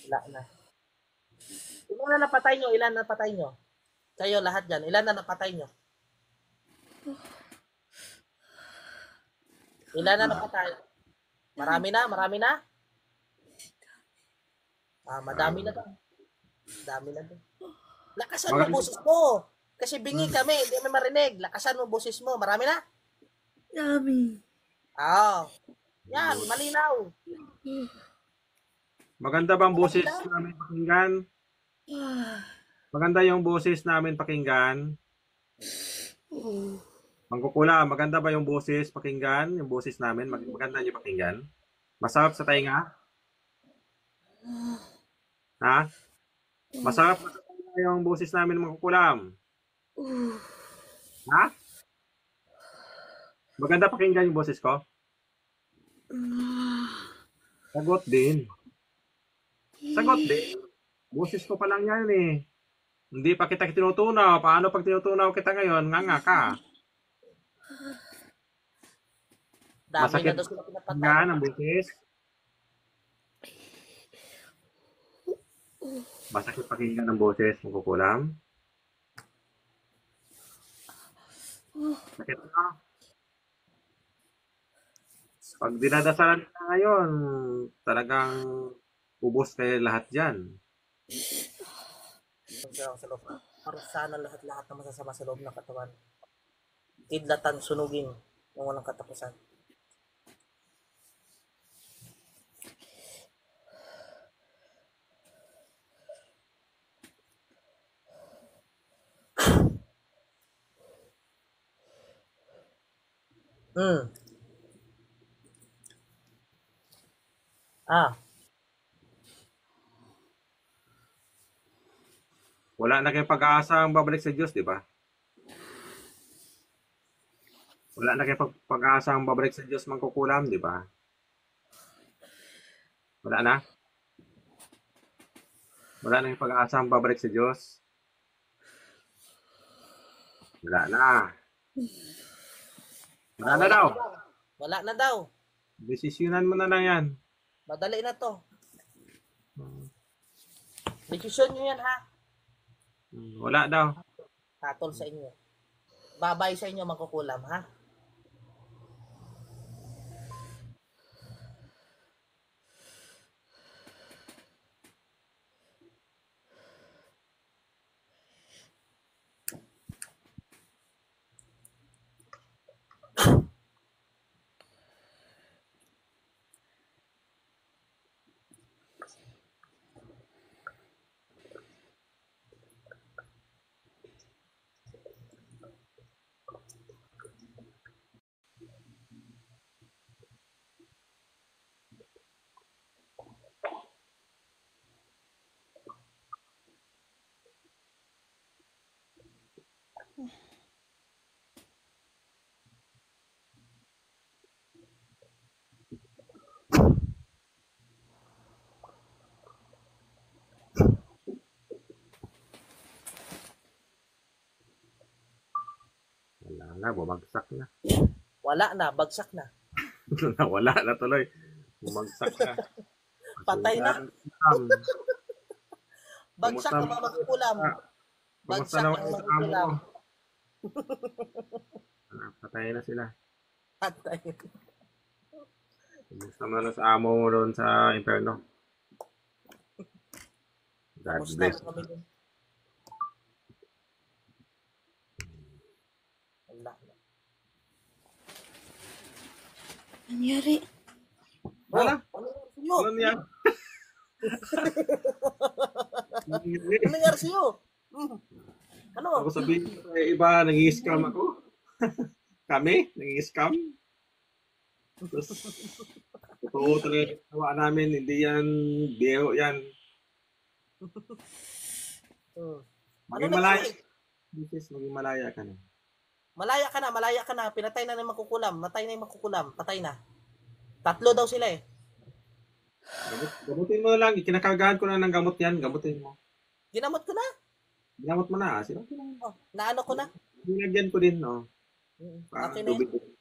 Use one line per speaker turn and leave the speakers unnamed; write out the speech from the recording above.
Wala na. Ilan na napatay nyo? Ilan na napatay nyo? Kayo lahat dyan. Ilan na napatay nyo? Ilan na napatay? Marami na? Marami na? Madami na daw. Dami na daw. Lakasan mo boses mo. Kasi bingi kami. Hindi kami marinig. Lakasan mo boses mo. Marami na?
Dami.
Yan. Malinaw.
Maganda bang boses namin pakinggan? Maganda yung boses namin pakinggan? Mangkukula, maganda ba yung boses pakinggan? Yung boses namin, maganda yung pakinggan? Masarap sa tainga? Ha? Masarap sa tainga yung boses namin, mangkukulam? Ha? Maganda pakinggan yung boses ko? Sagot din. Sagot din. Boses ko pa lang yan eh. Hindi pa kita tinutunaw. Paano pag tinutunaw kita ngayon? Nga ka.
Dami
Masakit
na daw sila pinapatay.
nga ang boses. Masakit pakinggan ng boses, mangkukulam. Sakit na. Pag dinadasalan ka ngayon, talagang ubos kayo lahat dyan.
Sa loob. Parusahan lahat-lahat na masasama sa loob ng katawan. Kidlatan, sunugin ng walang katapusan.
Wala na kayong pag-asa ang babalik sa Diyos, di ba? Wala na kayong pag-asa ang babalik sa Diyos, mangkukulam, di ba? Wala na? Wala na yung pag-asa ang babalik sa Diyos? Wala na. Wala na daw.
Wala na daw.
Desisyonan mo na lang yan.
Madali na to. Desisyon nyo yan, ha?
Wala daw.
Tatol sa inyo. Babay sa inyo, magkukulam, ha?
Wala na, bumagsak na.
Wala na, bagsak na.
Wala na tuloy. Bumagsak na.
Patay na. Bagsak na mga magkukulam.
Kumusta
Bagsak
naman
na
yung
mga
amo
magkukulam.
mo? Patay na sila.
Patay.
Kumusta naman sa amo mo doon sa inferno? God
Kamusta
bless.
kami dun? Wala na.
Nangyari.
Wala.
Ano nangyari sa'yo?
Ano yan?
Ano nangyari sa'yo? Ano?
Ako sabihin ko sa iba, nag-i-scam ako. Kami, nag-i-scam. Tapos, totoo talaga yung ginawa namin, hindi yan, biro yan. Maging malaya. Mrs. Maging malaya ka na.
Malaya ka na. Pinatay na yung magkukulam. Matay na yung magkukulam. Patay na. 3 daw sila eh.
Gamutin mo na lang. Kinakargahan ko na ng gamot yan. Gamutin mo.
Ginamot ko na.
Ginamot mo na. Sino?
Naano ko na.
Binagyan ko din, no?
Okay na yun.
Tubig.